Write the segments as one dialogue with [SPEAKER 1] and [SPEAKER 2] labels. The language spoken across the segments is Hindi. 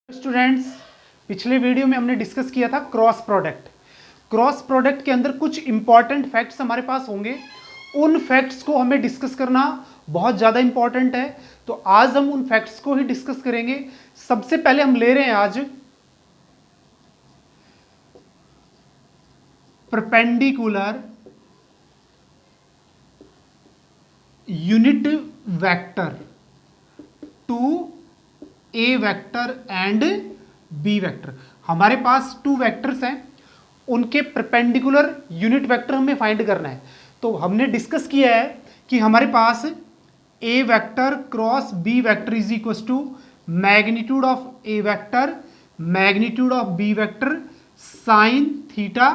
[SPEAKER 1] स्टूडेंट्स, पिछले वीडियो में हमने डिस्कस किया था क्रॉस प्रोडक्ट। क्रॉस प्रोडक्ट के अंदर कुछ इंपॉर्टेंट फैक्ट्स हमारे पास होंगे, उन फैक्ट्स को हमें डिस्कस करना बहुत ज़्यादा इंपॉर्टेंट है। तो आज हम उन फैक्ट्स को ही डिस्कस करेंगे। सबसे पहले हम ले रहे हैं आज perpendicular unit vector to A vector and B vector. हमारे पास टू वेक्टर्स हैं, उनके परपेंडिकुलर यूनिट वेक्टर हमें फाइंड करना है। तो हमने डिस्कस किया है कि हमारे पास A vector cross B vector is equal to magnitude of A vector magnitude of B vector sine theta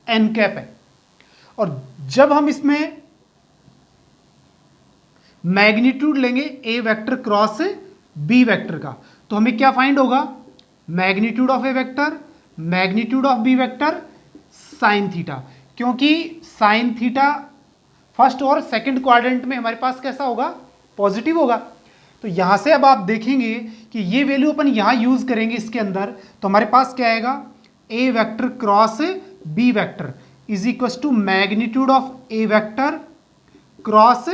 [SPEAKER 1] N cap है। और जब हम इसमें मैग्नीट्यूड लेंगे A vector cross B vector का, तो हमें क्या फाइंड होगा? Magnitude of A vector magnitude of B vector sine theta, क्योंकि साइन थीटा फर्स्ट और सेकंड क्वाड्रेंट में हमारे पास कैसा होगा? पॉजिटिव होगा। तो यहां से अब आप देखेंगे कि ये वैल्यू अपन यहां यूज करेंगे इसके अंदर, तो हमारे पास क्या आएगा? A vector cross B vector is equal to magnitude of A vector cross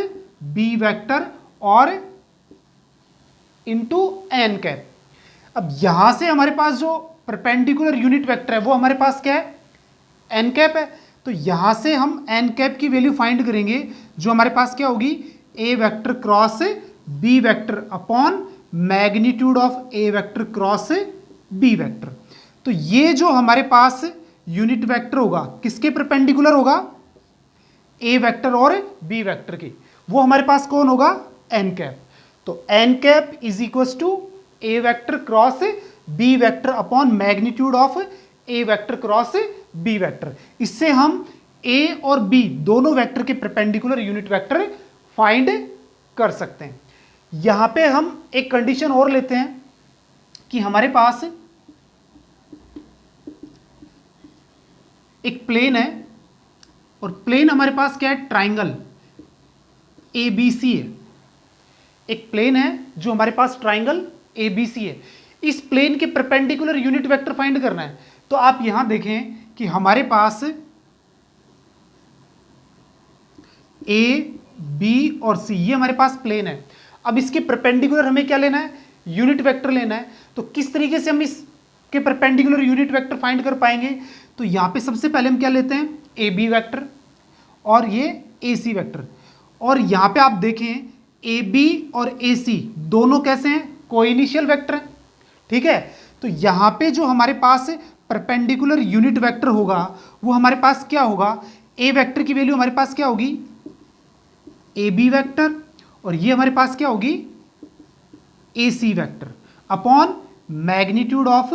[SPEAKER 1] B vector और इंटू एन कैप। अब यहां से हमारे पास जो परपेंडिकुलर यूनिट वेक्टर है वो हमारे पास क्या है? एन कैप है। तो यहां से हम एन कैप की वैल्यू फाइंड करेंगे, जो हमारे पास क्या होगी? A vector cross B vector upon magnitude of A vector cross B vector. तो ये जो हमारे पास यूनिट वेक्टर होगा किसके परपेंडिकुलर होगा? ए वेक्टर और बी वेक्टर के। वो हमारे पास कौन होगा? N cap. तो N cap is equal to A vector cross B vector upon magnitude of A vector cross B vector. इससे हम ए और बी दोनों वेक्टर के परपेंडिकुलर यूनिट वेक्टर फाइंड कर सकते हैं। यहां पे हम एक कंडीशन और लेते हैं कि हमारे पास एक प्लेन है और प्लेन हमारे पास क्या है? ट्राइंगल एबीसी है। एक प्लेन है जो हमारे पास ट्राइंगल एबीसी है। इस प्लेन के परपेंडिकुलर यूनिट वेक्टर फाइंड करना है। तो आप यहां देखें कि हमारे पास ए बी और सी ये हमारे पास प्लेन है। अब इसके परपेंडिकुलर हमें क्या लेना है? यूनिट वेक्टर लेना है। तो किस तरीके से हम इसके परपेंडिकुलर यूनिट वेक्टर फाइंड कर पाएंगे? तो यहां पे सबसे पहले हम क्या लेते हैं? ए बी वेक्टर और ये ए सी वेक्टर। और यहां पे आप देखें ए बी और ए सी दोनों कैसे हैं? कोइनिशियल वेक्टर हैं। ठीक है। तो यहां पे जो हमारे पास परपेंडिकुलर यूनिट वेक्टर होगा वो हमारे पास क्या होगा? ए वेक्टर की वैल्यू हमारे पास क्या होगी? ए बी वेक्टर, और ये हमारे पास क्या होगी? A C vector upon magnitude of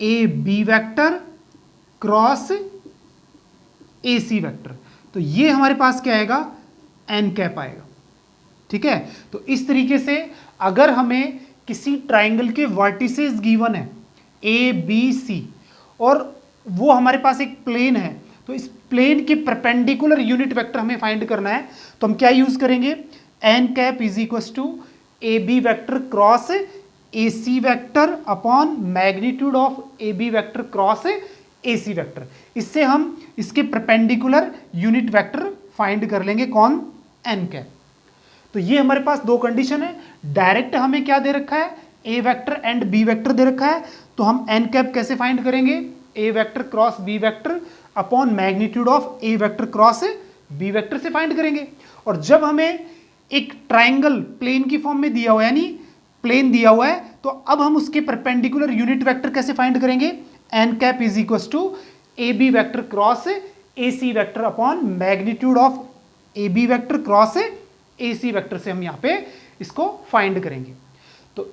[SPEAKER 1] A B vector cross A C vector. तो ये हमारे पास क्या आएगा? एन कैप आएगा। ठीक है। तो इस तरीके से अगर हमें किसी ट्राइंगल के वर्टिसेस गिवन है ए बी सी और वो हमारे पास एक प्लेन है, तो इस प्लेन के परपेंडिकुलर यूनिट वेक्टर हमें फाइंड करना है। तो हम क्या यूज करेंगे? N cap is equal to A B vector cross A C vector upon magnitude of A B vector cross A C vector. इससे हम इसके परपेंडिकुलर यूनिट वेक्टर फाइंड कर लेंगे। कौन? N cap. तो ये हमारे पास दो कंडीशन है। डायरेक्ट हमें क्या दे रखा है? A vector and B vector दे रखा है। तो हम एन कैप कैसे फाइंड करेंगे? A vector cross B vector upon magnitude of A vector cross B vector से फाइंड करेंगे। और जब हमें एक ट्राइंगल प्लेन की फॉर्म में दिया हुआ है, यानी प्लेन दिया हुआ है, तो अब हम उसके परपेंडिकुलर यूनिट वेक्टर कैसे फाइंड करेंगे? N cap is equal to A B vector cross A C vector upon magnitude of A B vector cross A C vector से हम यहां पे इसको फाइंड करेंगे। तो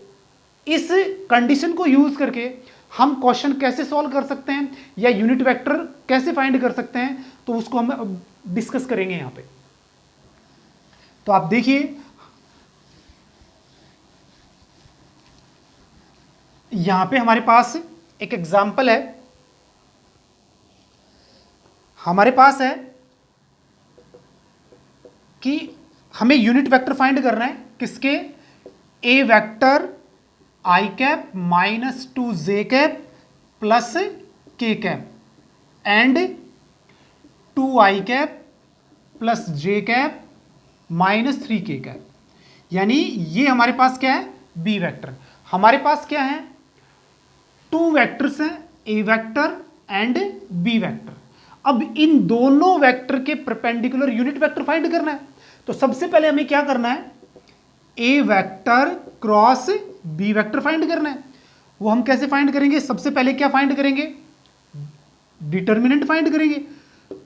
[SPEAKER 1] इस कंडीशन को यूज करके हम क्वेश्चन कैसे सॉल्व कर सकते हैं या यूनिट वेक्टर कैसे फाइंड कर सकते हैं, तो उसको हम डिस्कस करेंगे यहां पे। तो आप देखिए यहां पे हमारे पास एक एग्जांपल है। हमारे पास है कि हमें यूनिट वेक्टर फाइंड करना है किसके? ए वेक्टर आई कैप माइनस 2 जे कैप प्लस के cap and 2 I cap plus J cap minus 3 के कैप। यानी ये हमारे पास क्या है, बी वेक्टर। हमारे पास क्या है, 2 वेक्टर्स हैं, ए वेक्टर एंड बी वेक्टर। अब इन दोनों वेक्टर के परपेंडिकुलर यूनिट वेक्टर फाइंड करना है। तो सबसे पहले हमें क्या करना है, A vector cross B vector find करना है। वो हम कैसे फाइंड करेंगे, सबसे पहले क्या फाइंड करेंगे, डिटर्मिनेंट फाइंड करेंगे।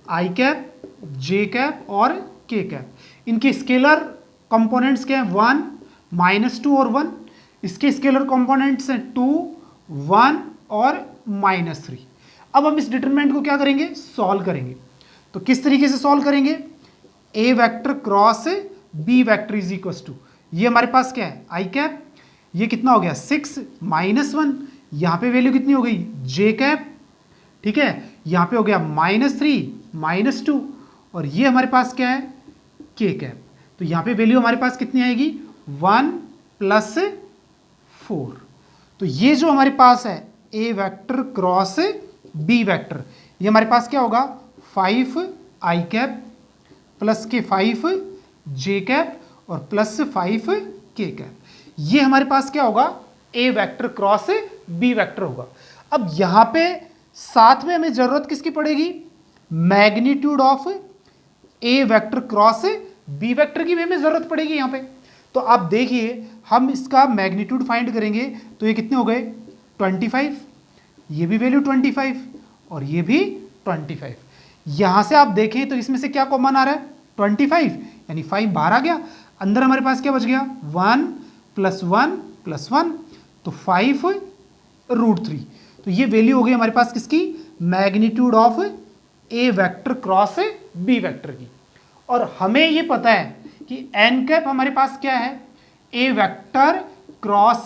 [SPEAKER 1] आई कैप, जे कैप और के कैप, इनके स्केलर कंपोनेंट्स क्या हैं, 1, -2 और 1। इसके स्केलर कंपोनेंट्स हैं 2, 1 और -3। अब हम इस डिटरमिनेंट को क्या करेंगे, सॉल्व करेंगे। तो किस तरीके से सॉल्व करेंगे, A vector cross B vector is equal to, ये हमारे पास क्या है, आई कैप, ये कितना हो गया 6 -1, यहां पे वैल्यू कितनी हो गई, जे कैप, ठीक है, यहां पे हो गया -3 -2, और ये हमारे पास क्या है, के कैप। तो यहां पे वैल्यू हमारे पास कितनी आएगी, 1 + 4। तो ये जो हमारे पास है A vector cross B vector, ये हमारे पास क्या होगा, 5 आई कैप प्लस के 5 जे कैप और प्लस 5 के कैप। ये हमारे पास क्या होगा, A vector cross B vector होगा। अब यहां पे साथ में हमें जरूरत किसकी पड़ेगी, magnitude of A vector cross B vector की भी हमें जरूरत पड़ेगी यहां पे। तो आप देखिए, हम इसका मैग्नीट्यूड फाइंड करेंगे तो ये कितने हो गए, 25, ये भी वैल्यू 25 और ये भी 25। यहां से आप देखें तो इसमें से क्या कॉमन आ रहा है, 25, यानी 5 बाहर आ गया। अंदर हमारे पास क्या बच गया, 1 + 1 + 1, तो 5√3। तो ये वैल्यू हो गई हमारे पास किसकी, magnitude of A vector cross B vector की। और हमें ये पता है कि एन कैप हमारे पास क्या है, A vector cross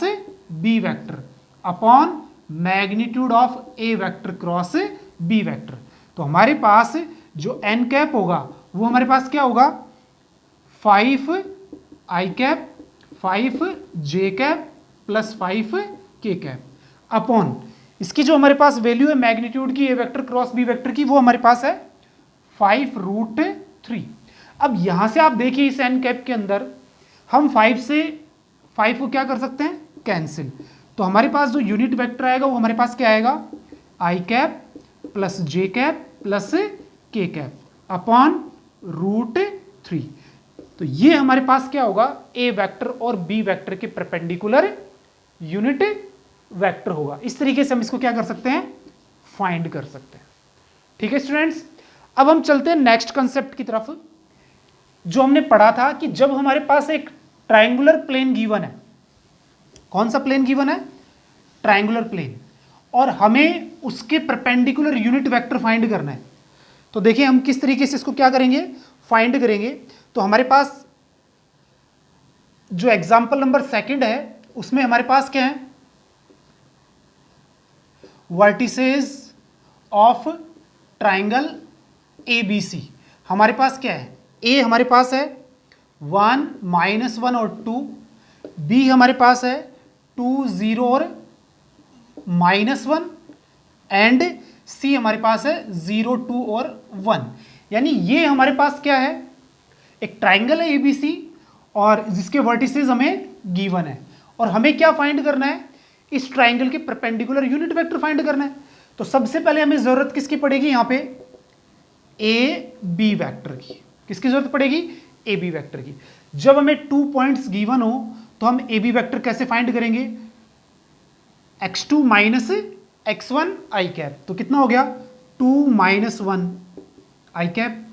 [SPEAKER 1] B vector upon magnitude of A vector cross B vector. तो हमारे पास जो एन कैप होगा वो हमारे पास क्या होगा, 5 आई कैप, 5 जे कैप प्लस 5 के कैप अपॉन इसकी जो हमारे पास वैल्यू है मैग्नीट्यूड की ए वेक्टर क्रॉस बी वेक्टर की, वो हमारे पास है 5√3। अब यहां से आप देखिए इस एन कैप के अंदर हम 5 से 5 को क्या कर सकते हैं, कैंसिल। तो हमारे पास जो यूनिट वेक्टर आएगा वो हमारे पास क्या आएगा, आई कैप प्लस जे कैप प्लस के कैप अपॉन √3। तो ये हमारे पास क्या होगा, ए वेक्टर और बी वेक्टर के परपेंडिकुलर यूनिट वेक्टर होगा। इस तरीके से हम इसको क्या कर सकते हैं, फाइंड कर सकते हैं। ठीक है स्टूडेंट्स, अब हम चलते हैं नेक्स्ट कंसेप्ट की तरफ, जो हमने पढ़ा था कि जब हमारे पास एक ट्रायंगुलर प्लेन गिवन है। कौन सा प्लेन गिवन है, ट्रायंगुलर प्लेन, और हमें उसके परपेंडिकुलर यूनिट वेक्टर फाइंड करना है। तो देखिए हम किस तरीके से इसको क्या करेंगे, फाइंड करेंगे। तो हमारे पास जो एग्जांपल नंबर 2 है उसमें हमारे पास क्या है, वर्टिसेस ऑफ ट्राइंगल ABC। हमारे पास क्या है, ए हमारे पास है 1 -1 और 2, बी हमारे पास है 2 0 और -1, एंड सी हमारे पास है 0 2 और 1। यानी ये हमारे पास क्या है, एक ट्राइंगल है ABC और जिसके वर्टिसेस हमें गिवन है, और हमें क्या फाइंड करना है, इस ट्राइंगल के परपेंडिकुलर यूनिट वेक्टर फाइंड करना है। तो सबसे पहले हमें जरूरत किसकी पड़ेगी, यहां पे ए बी वेक्टर की। किसकी जरूरत पड़ेगी, ए बी वेक्टर की। जब हमें 2 पॉइंट्स गिवन हो तो हम ए बी वेक्टर कैसे फाइंड करेंगे, x2 - x1 आई कैप। तो कितना हो गया, 2 - 1 आई कैप।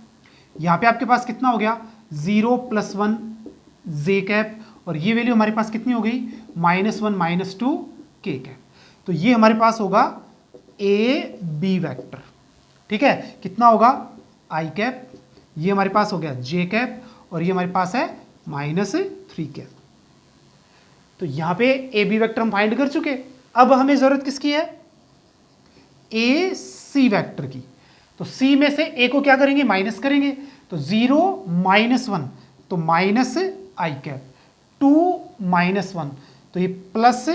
[SPEAKER 1] यहां पे आपके पास कितना हो गया, 0 + 1 जे कैप, और ये वैल्यू हमारे पास कितनी हो गई, -1 -2 के कैप। तो ये हमारे पास होगा ए बी वेक्टर। ठीक है, कितना होगा, आई कैप, ये हमारे पास हो गया जे कैप, और ये हमारे पास है -3 कैप। तो यहां पे ए बी वेक्टर हम फाइंड कर चुके। अब हमें जरूरत किसकी है, ए सी वेक्टर की। तो सी में से ए को क्या करेंगे, माइनस करेंगे। तो 0 - 1 तो माइनस आई कैप, 2 - 1 तो ये प्लस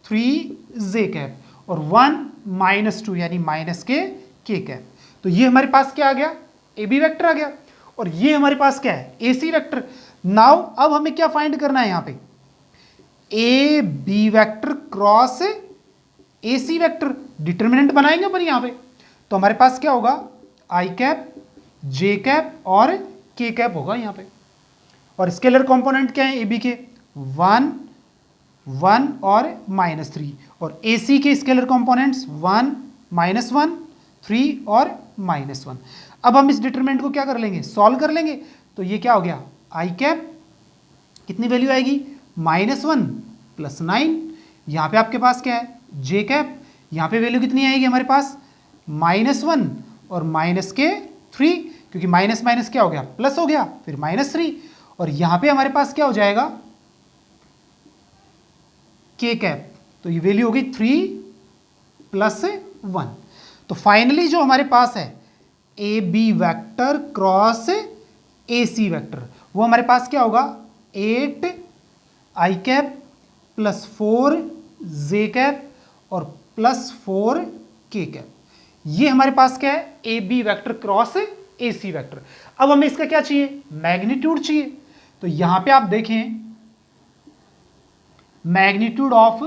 [SPEAKER 1] 3 कैप और 1 -2 यानी -k कैप। तो ये हमारे पास क्या आ गया, ए बी वैक्टर आ गया। और ये हमारे पास क्या है, ए सी वैक्टर। नाउ अब हमें क्या फाइंड करना है, यहां पे A B vector cross A C vector. Determinant बनाएंगे अपन यहां पे, तो हमारे पास क्या होगा, आई कैप, जे कैप और के कैप होगा यहां पे। और स्केलर कंपोनेंट क्या है ए बी के, 1 1 और -3। और ए सी के स्केलर कंपोनेंट्स 1 -1 3 और -1। अब हम इस डिटरमिनेंट को क्या कर लेंगे, सॉल्व कर लेंगे। तो ये क्या हो गया, आई कैप कितनी वैल्यू आएगी, -1 + 9। यहां पे आपके पास क्या है, जे कैप, यहां पे वैल्यू कितनी आएगी हमारे पास, -1 और -3, क्योंकि माइनस माइनस क्या हो गया, प्लस हो गया, फिर -3। और यहां पे हमारे पास क्या हो जाएगा, के कैप। तो ये वैल्यू होगी 3 + 1। तो फाइनली जो हमारे पास है A B vector cross A C vector, वो हमारे पास क्या होगा, 8 आई कैप +4 जे कैप और +4 के कैप। ये हमारे पास क्या है, A B vector cross A C vector. अब हमें इसका क्या चाहिए, मैग्नीट्यूड चाहिए। तो यहां पे आप देखें, magnitude of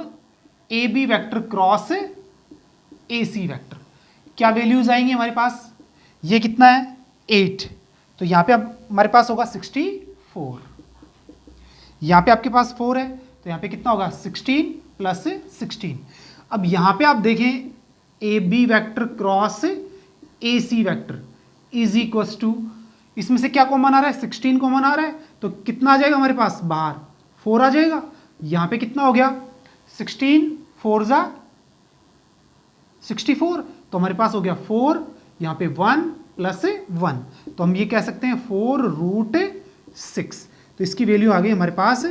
[SPEAKER 1] A B vector cross A C vector, क्या वैल्यूज आएंगे हमारे पास, ये कितना है 8। तो यहां पे अब हमारे पास होगा 64। यहां पे आपके पास 4 है, तो यहां पे कितना होगा, 16 + 16। अब यहां पे आप देखें, A B vector cross A C vector is equal to, इसमें से क्या कॉमन आ रहा है, 16 कॉमन आ रहा है, तो कितना आ जाएगा हमारे पास, बाहर 4 आ जाएगा। यहां पे कितना हो गया, 16 4 × 64, तो हमारे पास हो गया 4, यहां पे 1 + 1, तो हम ये कह सकते हैं 4√6। तो इसकी वैल्यू आ गई हमारे पास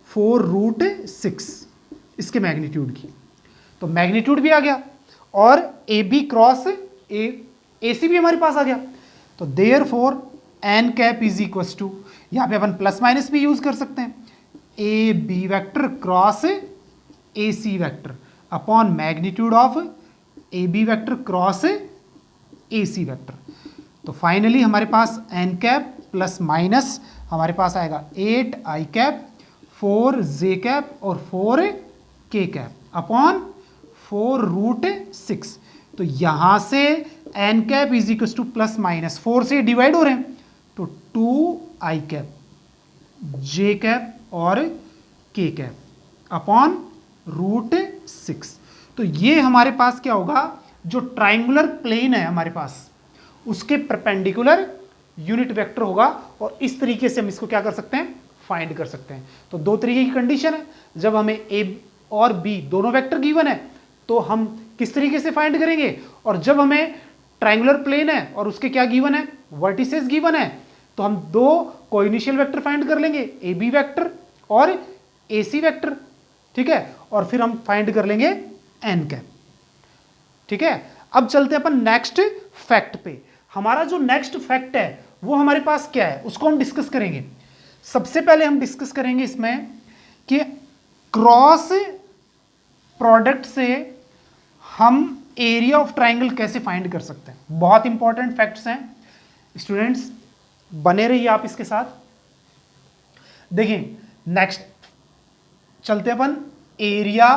[SPEAKER 1] 4√6 इसके मैग्नीट्यूड की। तो मैग्नीट्यूड भी आ गया और ए बी क्रॉस ए सी भी हमारे पास आ गया। तो therefore N cap is equal to, यहां पे अपन प्लस माइनस भी यूज कर सकते हैं, A B vector cross A C vector upon magnitude of A B vector cross A C vector. तो फाइनली हमारे पास एन कैप प्लस माइनस हमारे पास आएगा 8 आई कैप, 4 जे कैप और 4 के कैप अपॉन 4√6। तो यहां से N cap is equal to +- 4 से डिवाइड हो रहे हैं, तो 2 आई कैप, जे कैप और के कैप अपॉन √6। तो ये हमारे पास क्या होगा, जो ट्राइंगुलर प्लेन है हमारे पास उसके परपेंडिकुलर यूनिट वेक्टर होगा। और इस तरीके से हम इसको क्या कर सकते हैं, फाइंड कर सकते हैं। तो दो तरीके की कंडीशन है, जब हमें ए और बी दोनों वेक्टर गिवन है तो हम किस तरीके से फाइंड करेंगे, और जब हमें ट्राइंगुलर प्लेन है और उसके क्या गिवन है, वर्टिसेस गिवन है, तो हम दो कोइनिशियल वेक्टर फाइंड कर लेंगे, ए बी वेक्टर और ए सी वेक्टर, ठीक है। और फिर हम फाइंड कर लेंगे एन कैप, ठीक है। अब चलते हैं अपन नेक्स्ट फैक्ट पे। हमारा जो नेक्स्ट फैक्ट है वो हमारे पास क्या है, उसको हम डिस्कस करेंगे। सबसे पहले हम डिस्कस करेंगे इसमें कि क्रॉस प्रोडक्ट से हम एरिया ऑफ ट्राइंगल कैसे फाइंड कर सकते हैं। बहुत इंपॉर्टेंट फैक्ट्स हैं स्टूडेंट्स, बने रहिए आप इसके साथ। देखिए नेक्स्ट चलते हैं अपन, एरिया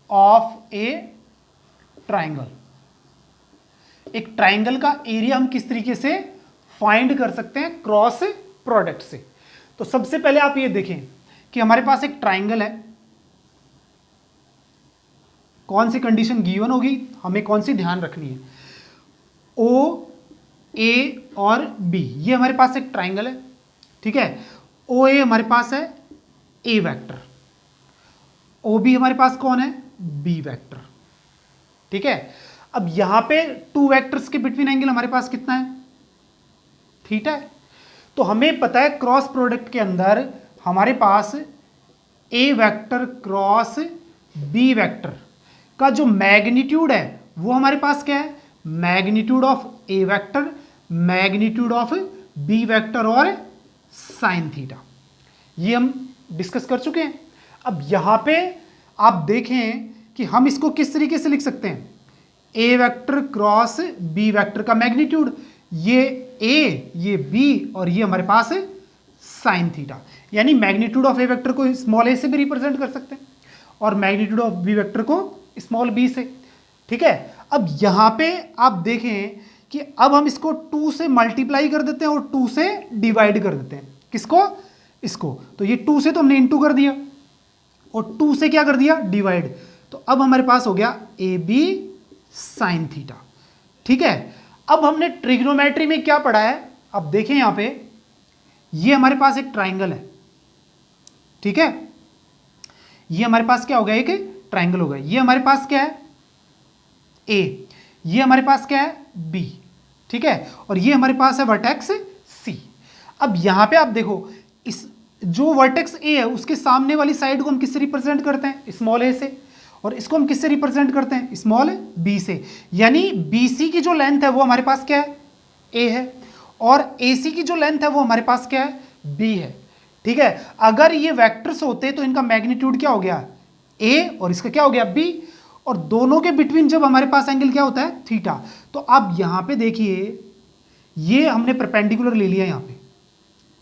[SPEAKER 1] ऑफ ए ट्राइंगल। एक ट्राइंगल का एरिया हम किस तरीके से फाइंड कर सकते हैं क्रॉस प्रोडक्ट से। तो सबसे पहले आप ये देखें कि हमारे पास एक ट्राइंगल है, कौन सी कंडीशन गिवन होगी, हमें कौन सी ध्यान रखनी है, ओ ए और बी, ये हमारे पास एक ट्राइंगल है, ठीक है। ओ ए हमारे पास है ए वेक्टर, ओ बी हमारे पास कौन है, बी वेक्टर, ठीक है। अब यहां पे टू वेक्टर्स के बिटवीन एंगल हमारे पास कितना है, थीटा है। तो हमें पता है क्रॉस प्रोडक्ट के अंदर हमारे पास A vector cross B vector का जो मैग्नीट्यूड है वो हमारे पास क्या है, magnitude of A vector, magnitude of B vector और साइन थीटा, ये हम डिस्कस कर चुके हैं। अब यहां पे आप देखें कि हम इसको किस तरीके से लिख सकते हैं, ए वेक्टर क्रॉस बी वेक्टर का मैग्नीट्यूड, ये ए, ये बी, और ये हमारे पास है साइन थीटा। यानी मैग्नीट्यूड ऑफ ए वेक्टर को स्मॉल ए से भी रिप्रेजेंट कर सकते हैं और मैग्नीट्यूड ऑफ बी वेक्टर को स्मॉल बी से। ठीक है, अब यहां पे आप देखें कि अब हम इसको 2 से मल्टीप्लाई कर देते हैं और 2 से डिवाइड कर देते हैं। किसको? इसको। तो ये 2 से तो हमने इंटू कर दिया और 2 से क्या कर दिया? डिवाइड। तो अब हमारे पास हो गया ए बी साइन थीटा। ठीक है, अब हमने ट्रिग्नोमेट्री में क्या पढ़ा है? अब देखें यहां पे, ये हमारे पास एक ट्राइंगल है। ठीक है, ये हमारे पास क्या हो गया? एक ट्राइंगल हो गया। ये हमारे पास क्या है? ए। ये हमारे पास क्या है? बी। ठीक है, और ये हमारे पास है वर्टेक्स सी। अब यहां पे आप देखो, इस जो वर्टेक्स ए है उसके सामने वाली साइड को हम किससे रिप्रेजेंट करते हैं? स्मॉल ए से। और इसको हम किससे रिप्रेजेंट करते हैं? स्मॉल बी से। यानी बीसी की जो लेंथ है वो हमारे पास क्या है? ए है। और एसी की जो लेंथ है वो हमारे पास क्या है? बी है। ठीक है, अगर ये वेक्टर्स होते तो इनका मैग्नीट्यूड क्या हो गया? ए, और इसका क्या हो गया? बी। और दोनों के बिटवीन जब हमारे पास एंगल क्या होता है? थीटा। तो अब यहां पे देखिए, ये हमने परपेंडिकुलर ले लिया यहां पे।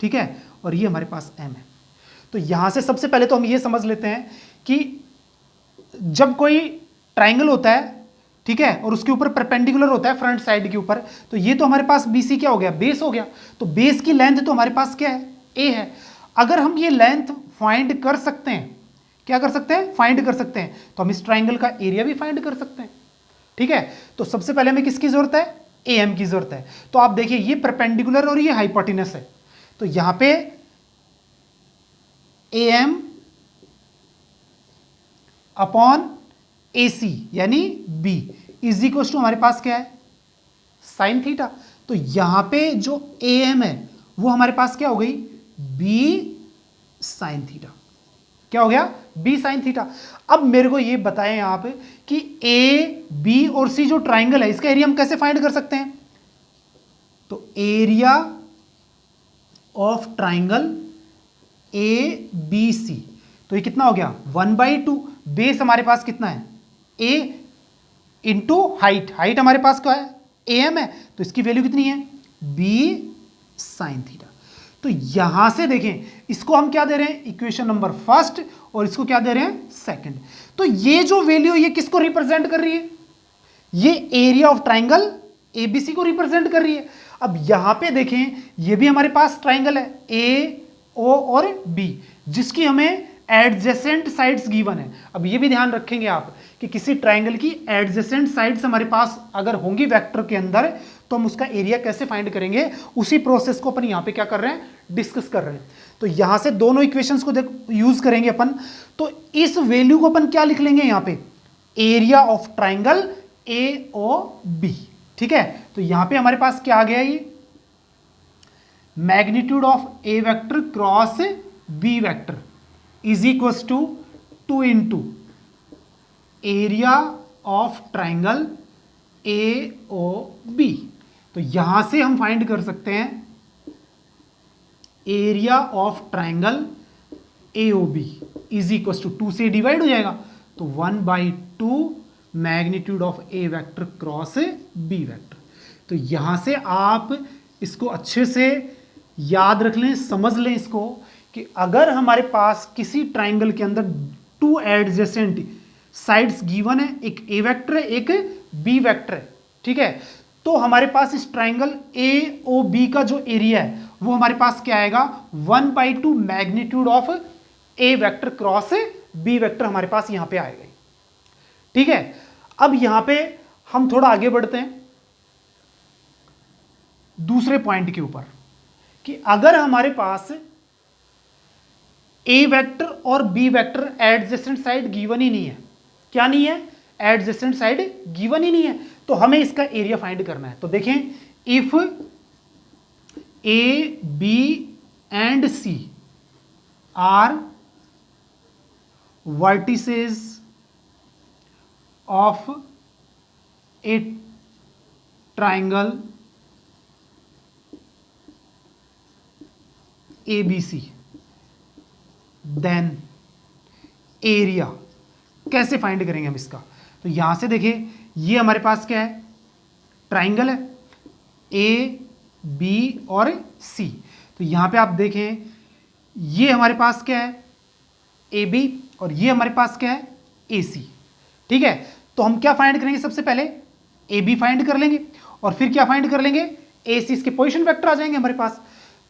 [SPEAKER 1] ठीक है, और ये हमारे पास एम है। तो यहां से सबसे पहले तो हम ये समझ लेते हैं कि जब कोई ट्राइंगल होता है, ठीक है, और उसके ऊपर परपेंडिकुलर होता है फ्रंट साइड के ऊपर, तो ये तो हमारे पास बीसी क्या हो गया? बेस हो गया। तो बेस की लेंथ तो हमारे पास क्या है? ए है। अगर हम ये लेंथ फाइंड कर सकते हैं, क्या कर सकते हैं? फाइंड कर सकते हैं, तो हम इस ट्राइंगल का एरिया भी फाइंड कर सकते हैं। ठीक है, तो सबसे पहले हमें किसकी जरूरत है? ए एम की जरूरत है। तो आप देखिए, ये परपेंडिकुलर और ये हाइपोटेनस है। तो यहां पे ए एम अपॉन ए सी यानी बी इज इक्वल टू हमारे पास क्या है? Sign theta. तो यहां पे जो ए एम है वो हमारे पास क्या हो गई? B sine theta. क्या हो गया? B sine theta. अब मेरे को ये बताएं आप कि ए बी और सी जो ट्राइंगल है इसका एरिया हम कैसे फाइंड कर सकते हैं? तो area of triangle A B C, तो ये कितना हो गया? 1/2। बेस हमारे पास कितना है? ए इंटू हाइट। हाइट हमारे पास क्या है? ए एम है। तो इसकी वैल्यू कितनी है? B sine theta. तो यहां से देखें, इसको हम क्या दे रहे हैं? इक्वेशन नंबर फर्स्ट, और इसको क्या दे रहे हैं? सेकंड। तो ये जो वैल्यू ये किसको रिप्रेजेंट कर रही है? ये एरिया ऑफ ट्राइंगल एबीसी को रिप्रेजेंट कर रही है। अब यहां पे देखें, ये भी हमारे पास ट्राइंगल है ए ओ और बी, जिसकी हमें एडजेसेंट साइड्स गिवन है। अब ये भी ध्यान रखेंगे आप कि किसी ट्राइंगल की एडजेसेंट साइड्स हमारे पास अगर होंगी वेक्टर के अंदर, तो हम उसका एरिया कैसे फाइंड करेंगे, उसी प्रोसेस को अपन यहां पे क्या कर रहे हैं? डिस्कस कर रहे हैं। तो यहां से दोनों इक्वेशंस को यूज करेंगे अपन। तो इस वैल्यू को अपन क्या लिख लेंगे यहां पे? Area of triangle A O B. ठीक है, तो यहां पे हमारे पास क्या आ गया? ये magnitude of A vector cross B vector is equal to 2 into area of triangle A O B. तो यहां से हम फाइंड कर सकते हैं area of triangle A O B is equal to 2 से डिवाइड हो जाएगा, तो 1/2 magnitude of A vector cross B vector. तो यहां से आप इसको अच्छे से याद रख लें, समझ लें इसको, कि अगर हमारे पास किसी ट्राइंगल के अंदर 2 एडजेसेंट साइड्स गिवन है, एक ए वेक्टर है, एक बी वेक्टर है, ठीक है, तो हमारे पास इस ट्राइंगल ए ओ बी का जो एरिया है वो हमारे पास क्या आएगा? 1/2 magnitude of A vector cross B vector हमारे पास यहां पे आएगा। ठीक है, अब यहां पे हम थोड़ा आगे बढ़ते हैं दूसरे पॉइंट के ऊपर, कि अगर हमारे पास ए वेक्टर और B vector adjacent side given ही नहीं है, क्या नहीं है? एडजेसेंट साइड गिवन ही नहीं है, तो हमें इसका एरिया फाइंड करना है। तो देखें, if A B and C are vertices of a triangle ABC, then area कैसे फाइंड करेंगे हम इसका? तो यहां से देखिए, ये हमारे पास क्या है, ट्राइंगल है, ए बी और सी। तो यहां पे आप देखें, ये हमारे पास क्या है, ए बी, और ये हमारे पास क्या है, ए सी। ठीक है, तो हम क्या फाइंड करेंगे? सबसे पहले ए बी फाइंड कर लेंगे, और फिर क्या फाइंड कर लेंगे, ए सी। इसके पोजीशन वेक्टर आ जाएंगे हमारे पास।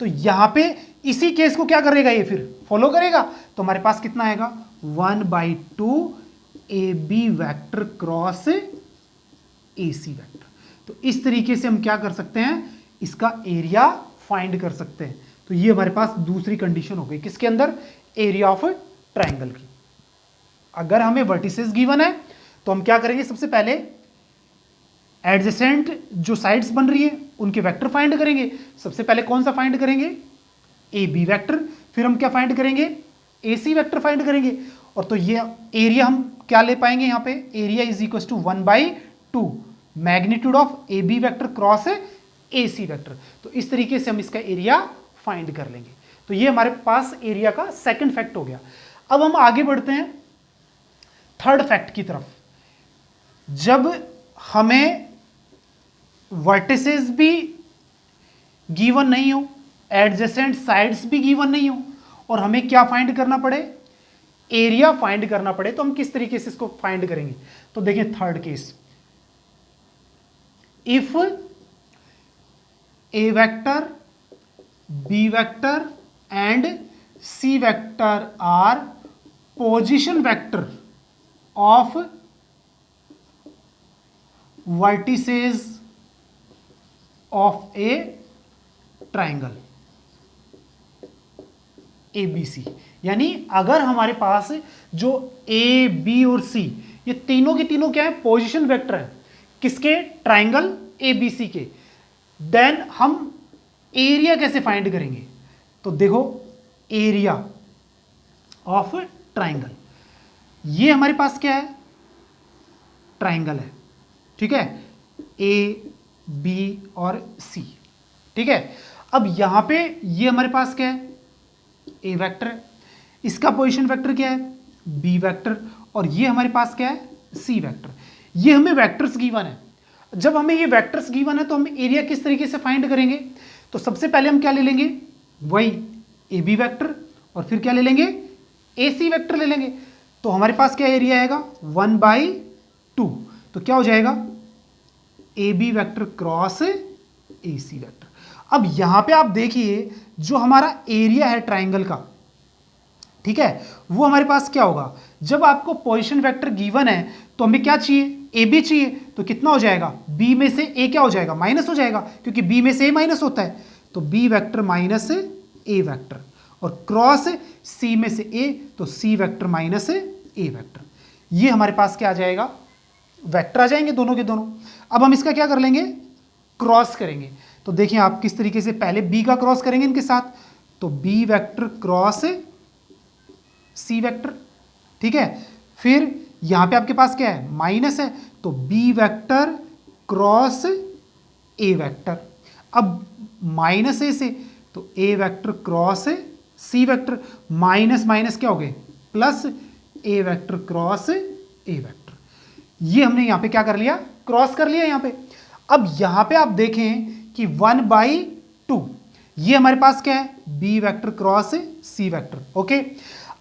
[SPEAKER 1] तो यहां पे इसी केस को क्या करेगा, ये फिर फॉलो करेगा। तो हमारे पास कितना आएगा, 1/2 A B vector cross A C vector. तो इस तरीके से हम क्या कर सकते हैं, इसका एरिया फाइंड कर सकते हैं। तो ये हमारे पास दूसरी कंडीशन हो गई, किसके अंदर, एरिया ऑफ ट्राइंगल की। अगर हमें वर्टिसेस गिवन है तो हम क्या करेंगे, सबसे पहले एडजेसेंट जो साइड्स बन रही है उनके वेक्टर फाइंड करेंगे। सबसे पहले कौन सा फाइंड करेंगे, ए बी वैक्टर, फिर हम क्या फाइंड करेंगे, ए सी वैक्टर फाइंड करेंगे। और तो ये एरिया हम क्या ले पाएंगे यहाँ पे, area is equal to 1/2 magnitude of A B vector cross A C vector. तो इस तरीके से हम इसका एरिया फाइंड कर लेंगे। तो ये हमारे पास एरिया का सेकंड फैक्ट हो गया। अब हम आगे बढ़ते हैं थर्ड फैक्ट की तरफ। जब हमें वर्टिसेस भी गिवन नहीं हो, एडजेसेंट साइड्स भी गिवन नहीं हो, और हमें क्या फाइंड करना पड़े, एरिया फाइंड करना पड़े, तो हम किस तरीके से इसको फाइंड करेंगे? तो देखिए third case, if A vector, B vector and C vector are position vector of vertices of a triangle A B C. यानी अगर हमारे पास जो ए बी और सी, ये तीनों के तीनों क्या है, पोजीशन वेक्टर है, किसके, ट्राइंगल ए बी सी के, देन हम एरिया कैसे फाइंड करेंगे? तो देखो, एरिया ऑफ ट्राइंगल, ये हमारे पास क्या है, ट्राइंगल है, ठीक है, ए बी और सी। ठीक है, अब यहां पे ये हमारे पास क्या है, ए वेक्टर है, इसका पोजीशन वेक्टर क्या है, बी वेक्टर, और ये हमारे पास क्या है, सी वेक्टर। ये हमें वेक्टर्स गिवन है। जब हमें ये वेक्टर्स गिवन है तो हम एरिया किस तरीके से फाइंड करेंगे? तो सबसे पहले हम क्या ले लेंगे, वही ए बी वेक्टर, और फिर क्या ले लेंगे, ए सी वेक्टर ले लेंगे। तो हमारे पास क्या एरिया आएगा, 1/2। तो क्या हो जाएगा, A B vector cross A C vector. अब यहां पे आप देखिए, जो हमारा एरिया है ट्राइंगल का, ठीक है, वो हमारे पास क्या होगा, जब आपको पोजीशन वेक्टर गिवन है तो हमें क्या चाहिए, ए बी चाहिए। तो कितना हो जाएगा, बी में से ए क्या हो जाएगा, माइनस हो जाएगा, क्योंकि बी में से ए माइनस होता है। तो बी वेक्टर माइनस ए वेक्टर, और क्रॉस सी में से ए, तो सी वेक्टर माइनस ए वेक्टर। ये हमारे पास क्या आ जाएगा, वेक्टर आ जाएंगे दोनों के दोनों। अब हम इसका क्या कर लेंगे, क्रॉस करेंगे। तो देखिए आप किस तरीके से, पहले बी का क्रॉस करेंगे इनके साथ, तो B vector cross C vector, ठीक है। फिर यहां पे आपके पास क्या है, माइनस है, तो B vector cross A vector. अब माइनस ए से, तो A vector cross C vector, minus minus क्या हो गए, plus A vector cross A vector. ये हमने यहां पे क्या कर लिया, क्रॉस कर लिया यहां पे। अब यहां पे आप देखें कि 1/2, ये हमारे पास क्या है, B vector cross C vector. Okay,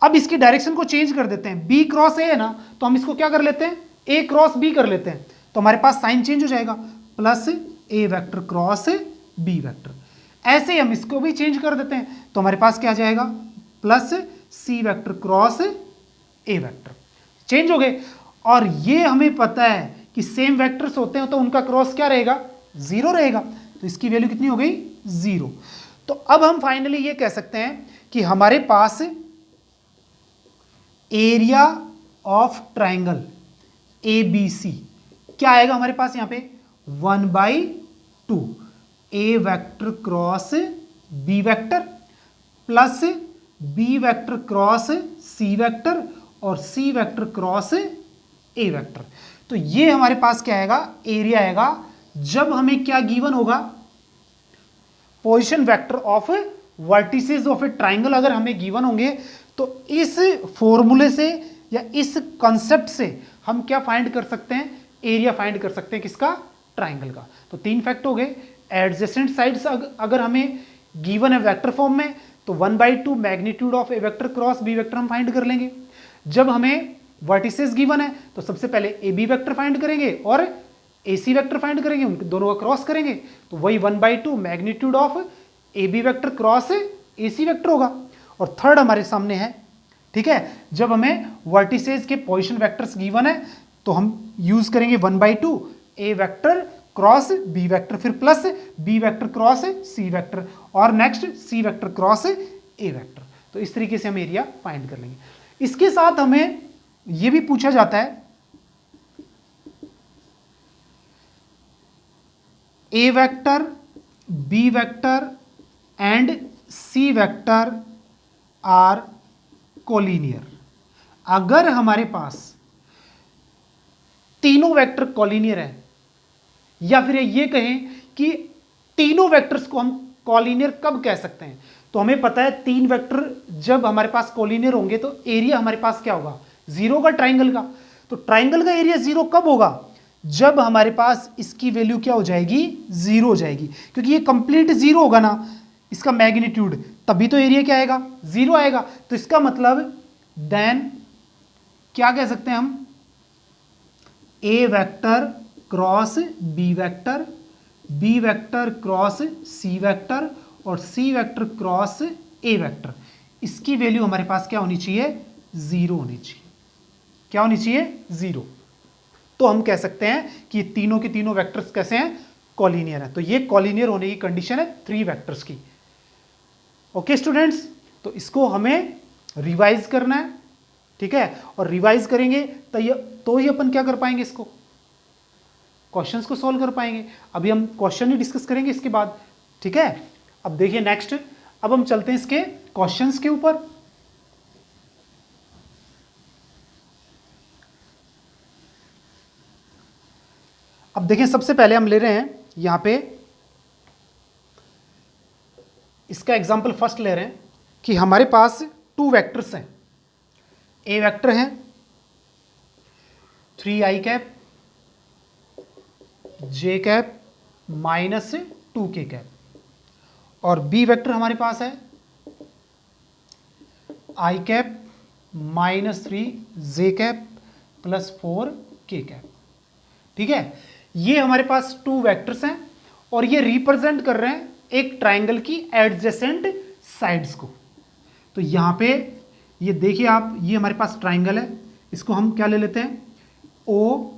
[SPEAKER 1] अब इसकी डायरेक्शन को चेंज कर देते हैं, बी क्रॉस ए है ना, तो हम इसको क्या कर लेते हैं, ए क्रॉस बी कर लेते हैं। तो हमारे पास साइन चेंज हो जाएगा, plus A vector cross B vector. ऐसे ही हम इसको भी चेंज कर देते हैं, तो हमारे पास क्या आ जाएगा, plus C vector cross A vector. Change हो गए। और ये हमें पता है कि सेम वेक्टर्स होते हैं तो उनका क्रॉस क्या रहेगा, 0 रहेगा। तो इसकी वैल्यू कितनी हो गई, 0। तो अब हम फाइनली ये कह सकते हैं कि हमारे पास area of triangle A B C क्या आएगा हमारे पास यहां पे, 1/2 A vector cross B vector plus B vector cross C vector और C vector cross A vector. तो ये हमारे पास क्या आएगा, एरिया आएगा जब हमें क्या गिवन होगा, position vector of vertices of a triangle अगर हमें गिवन होंगे, तो इस फॉर्मूले से या इस कॉन्सेप्ट से हम क्या फाइंड कर सकते हैं, एरिया फाइंड कर सकते हैं किसका, ट्राइंगल का। तो 3 फैक्ट हो गए। एडजेसेंट साइड्स अगर हमें गिवन है वेक्टर फॉर्म में तो 1/2 magnitude of A vector cross B vector हम फाइंड कर लेंगे। जब हमें वर्टिसेस गिवन है तो सबसे पहले ए बी वेक्टर फाइंड करेंगे और ए सी वेक्टर फाइंड करेंगे, उन दोनों का क्रॉस करेंगे, तो वही 1/2 magnitude of A B vector cross A C vector होगा। और थर्ड हमारे सामने है, ठीक है, जब हमें वर्टिसेस के पोजीशन वेक्टर्स गिवन है तो हम यूज करेंगे 1/2 A vector cross B vector, फिर plus B vector cross C vector, और next C vector cross A vector. तो इस तरीके से हम एरिया फाइंड कर लेंगे। इसके साथ हमें यह भी पूछा जाता है A vector, B vector and C vector are collinear. अगर हमारे पास तीनों वेक्टर कोलिनियर है, या फिर ये कहें कि तीनों वेक्टर्स को हम कोलिनियर कब कह सकते हैं, तो हमें पता है 3 वेक्टर जब हमारे पास कोलिनियर होंगे तो एरिया हमारे पास क्या होगा, 0 होगा ट्राइंगल का। तो ट्राइंगल का एरिया 0 कब होगा, जब हमारे पास इसकी वैल्यू क्या हो जाएगी, 0 हो जाएगी, क्योंकि ये कंप्लीट 0 होगा ना इसका मैग्नीट्यूड, तभी तो एरिया क्या आएगा, 0 आएगा। तो इसका मतलब देन क्या कह सकते हैं हम, A vector cross B vector, B vector cross C vector और C vector cross A vector, इसकी वैल्यू हमारे पास क्या होनी चाहिए, 0 होनी चाहिए। क्या होनी चाहिए, 0। तो हम कह सकते हैं कि तीनों के तीनों वेक्टर्स कैसे हैं, कॉलिनियर है। तो ये कॉलिनियर होने की कंडीशन है 3 वेक्टर्स की। ओके स्टूडेंट्स, तो इसको हमें रिवाइज करना है, ठीक है, और रिवाइज करेंगे तो ही अपन क्या कर पाएंगे, इसको क्वेश्चंस को सॉल्व कर पाएंगे। अभी हम क्वेश्चन ही डिस्कस करेंगे इसके बाद, ठीक है। अब देखिए नेक्स्ट, अब हम चलते हैं इसके क्वेश्चंस के ऊपर। अब देखिए सबसे पहले हम ले रहे हैं यहां पे इसका एग्जांपल फर्स्ट ले रहे हैं कि हमारे पास 2 वेक्टर्स हैं। ए वेक्टर है 3i कैप जे कैप -2k कैप, और बी वेक्टर हमारे पास है i cap -3 J cap +4k cap, ठीक है। ये हमारे पास 2 वेक्टर्स हैं और ये रिप्रेजेंट कर रहे हैं एक ट्राइंगल की एडजेसेंट साइड्स को। तो यहां पे ये देखिए आप, ये हमारे पास ट्राइंगल है, इसको हम क्या ले लेते हैं, ओ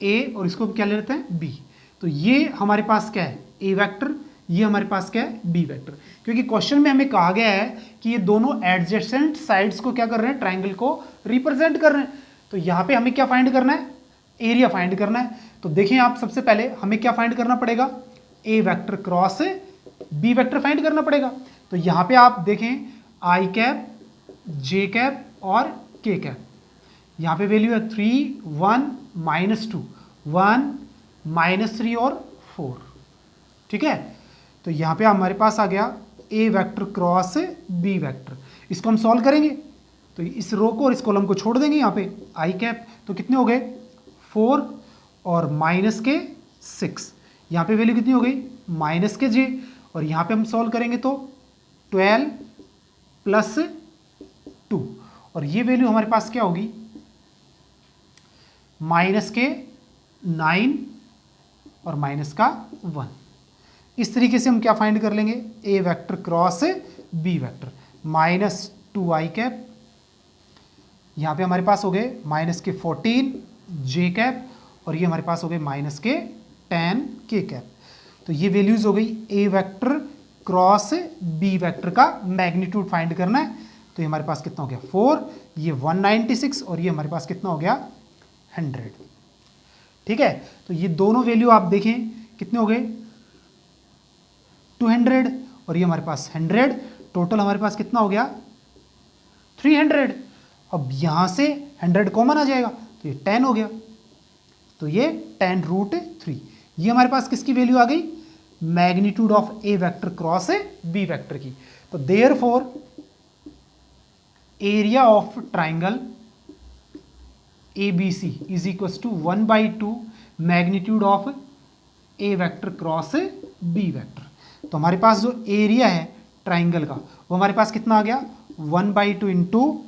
[SPEAKER 1] ए, और इसको हम क्या ले लेते हैं, बी। तो ये हमारे पास क्या है, ए वेक्टर, ये हमारे पास क्या है, बी वेक्टर, क्योंकि क्वेश्चन में हमें कहा गया है कि ये दोनों एडजेसेंट साइड्स को क्या कर रहे हैं, ट्राइंगल को रिप्रेजेंट कर रहे हैं। तो यहां पे हमें क्या फाइंड करना है, एरिया फाइंड करना है। तो देखें आप, सबसे पहले हमें क्या फाइंड करना पड़ेगा, A vector cross B vector find करना पड़ेगा। तो यहां पे आप देखें आई कैप जे कैप और के कैप, यहां पे वैल्यू है 3 1 -2 1 -3 और 4, ठीक है। तो यहां पे हमारे पास आ गया ए वेक्टर क्रॉस बी वेक्टर, इसको हम सॉल्व करेंगे तो इस रो को और इस कॉलम को छोड़ देंगे यहाँ पे, आई कैप तो कितने हो गए 4 और -6, यहाँ पे वैल्यू कितनी हो गई -j, और यहाँ पे हम सॉल्व करेंगे तो 12 + 2, और ये वैल्यू हमारे पास क्या होगी -9 और -1। इस तरीके से हम क्या फाइंड कर लेंगे, A vector cross B vector -2i cap, यहाँ पे हमारे पास हो गए -14 जे कैप, और ये हमारे पास हो गए -10 के कैप। तो ये वैल्यूज हो गई ए वेक्टर क्रॉस बी वेक्टर का मैग्नीट्यूड फाइंड करना है। तो ये हमारे पास कितना हो गया 4, ये 196, और ये हमारे पास कितना हो गया 100, ठीक है। तो ये दोनों वैल्यू आप देखें कितने हो गए 200, और ये हमारे पास 100, टोटल हमारे पास कितना हो गया 300। अब यहां से 100 कॉमन आ जाएगा तो ये 10 हो गया, तो ये 10√3, ये हमारे पास किसकी वैल्यू आ गई, magnitude of A vector cross B vector की। तो therefore area of triangle A B C is equal to 1/2 magnitude of A vector cross B vector. तो हमारे पास जो एरिया है ट्राइंगल का वो हमारे पास कितना आ गया 1/2 इंटू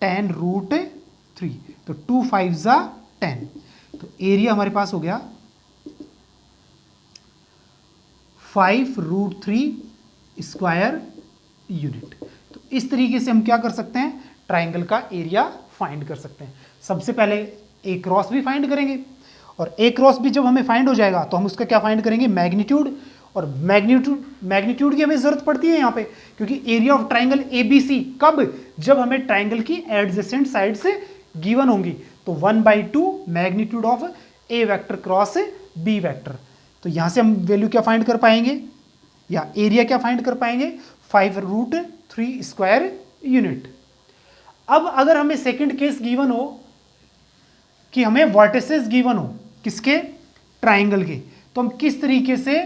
[SPEAKER 1] 10√3। तो 2 5 ज़ा 10। तो एरिया हमारे पास हो गया 5√3 स्क्वायर यूनिट। तो इस तरीके से हम क्या कर सकते हैं, ट्राइंगल का एरिया फाइंड कर सकते हैं। सबसे पहले ए क्रॉस भी फाइंड करेंगे, और ए क्रॉस भी जब हमें फाइंड हो जाएगा तो हम उसका क्या फाइंड करेंगे, मैग्नीट्यूड। और मैग्नीट्यूड की हमें जरूरत पड़ती है यहाँ पे, क्योंकि area of triangle A B C कब, जब हमें ट्राइंगल की एडजेसेंट साइड से गिवन होंगी। तो 1/2 magnitude of A vector cross B vector. तो यहाँ से हम वैल्यू क्या फाइंड कर पाएंगे, या एरिया क्या फाइंड कर पाएंगे, 5√3 स्क्वायर यूनिट। अब अगर हमें सेकंड केस गिवन हो कि हमें वर्टिसेस गिवन हो किसके, ट्राइंगल के, तो हम किस तरीके से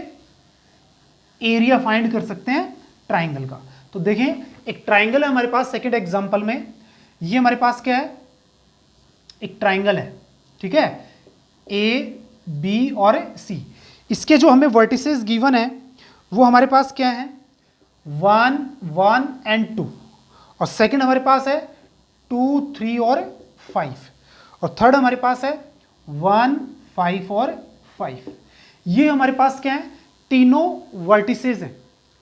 [SPEAKER 1] एरिया फाइंड कर सकते हैं ट्राइंगल का। तो देखें, एक ट्राइंगल है हमारे पास सेकंड एग्जांपल में, ये हमारे पास क्या है, एक ट्राइंगल है, ठीक है, ए बी और सी। इसके जो हमें वर्टिसेस गिवन है वो हमारे पास क्या है, 1 1 एंड 2, और सेकंड हमारे पास है 2 3 और 5, और थर्ड हमारे पास है 1 5 और 5। ये हमारे पास क्या है, तीनों वर्टिसेस हैं,